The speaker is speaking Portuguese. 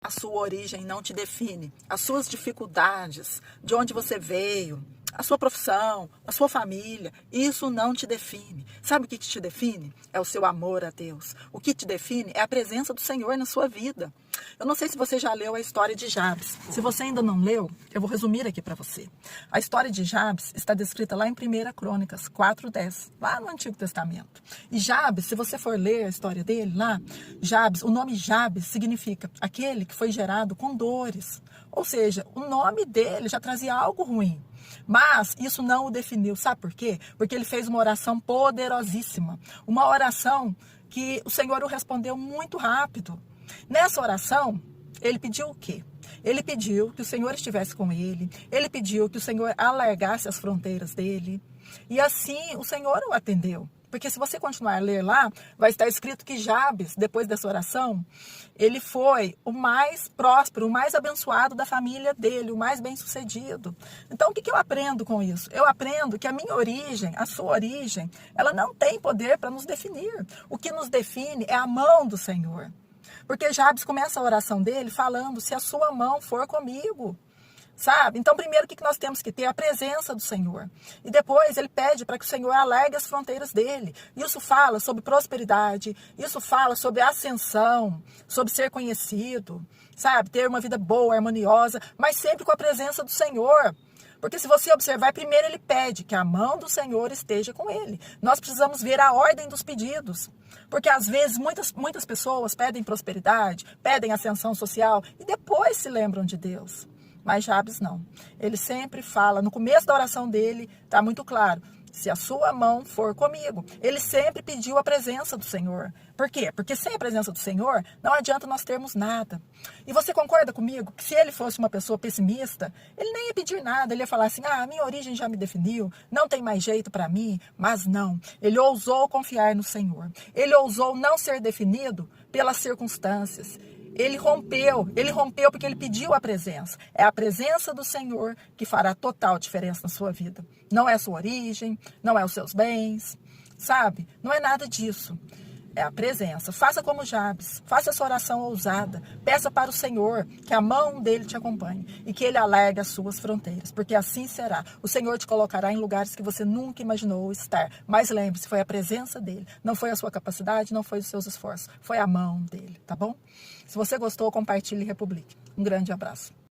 A sua origem não te define. As suas dificuldades, de onde você veio, a sua profissão, a sua família, isso não te define. Sabe o que te define? É o seu amor a Deus. O que te define é a presença do Senhor na sua vida. Eu não sei se você já leu a história de Jabes. Se você ainda não leu, eu vou resumir aqui para você. A história de Jabes está descrita lá em 1 Crônicas 4:10, lá no Antigo Testamento. E Jabes, se você for ler a história dele lá, Jabes, o nome Jabes significa aquele que foi gerado com dores. Ou seja, o nome dele já trazia algo ruim. Mas isso não o definiu. Sabe por quê? Porque ele fez uma oração poderosíssima. Uma oração que o Senhor o respondeu muito rápido. Nessa oração, ele pediu o quê? Ele pediu que o Senhor estivesse com ele. Ele pediu que o Senhor alargasse as fronteiras dele. E assim o Senhor o atendeu. Porque se você continuar a ler lá, vai estar escrito que Jabes, depois dessa oração, ele foi o mais próspero, o mais abençoado da família dele, o mais bem-sucedido. Então, o que eu aprendo com isso? Eu aprendo que a minha origem, a sua origem, ela não tem poder para nos definir. O que nos define é a mão do Senhor. Porque Jabes começa a oração dele falando, se a sua mão for comigo. Sabe? Então, primeiro, o que nós temos que ter? A presença do Senhor. E depois, ele pede para que o Senhor alargue as fronteiras dele. Isso fala sobre prosperidade, isso fala sobre ascensão, sobre ser conhecido, sabe? Ter uma vida boa, harmoniosa, mas sempre com a presença do Senhor. Porque se você observar, primeiro ele pede que a mão do Senhor esteja com ele. Nós precisamos ver a ordem dos pedidos. Porque às vezes muitas pessoas pedem prosperidade, pedem ascensão social e depois se lembram de Deus. Mas Jabes não. Ele sempre fala, no começo da oração dele, está muito claro, se a sua mão for comigo. Ele sempre pediu a presença do Senhor. Por quê? Porque sem a presença do Senhor, não adianta nós termos nada. E você concorda comigo que se ele fosse uma pessoa pessimista, ele nem ia pedir nada. Ele ia falar assim, a minha origem já me definiu, não tem mais jeito para mim. Mas não, ele ousou confiar no Senhor. Ele ousou não ser definido pelas circunstâncias. Ele rompeu porque ele pediu a presença. É a presença do Senhor que fará total diferença na sua vida. Não é a sua origem, não é os seus bens, sabe? Não é nada disso. É a presença. Faça como Jabes, faça essa oração ousada. Peça para o Senhor que a mão dele te acompanhe e que ele alargue as suas fronteiras, porque assim será. O Senhor te colocará em lugares que você nunca imaginou estar. Mas lembre-se, foi a presença dele. Não foi a sua capacidade, não foi os seus esforços. Foi a mão dele, tá bom? Se você gostou, compartilhe e republique. Um grande abraço.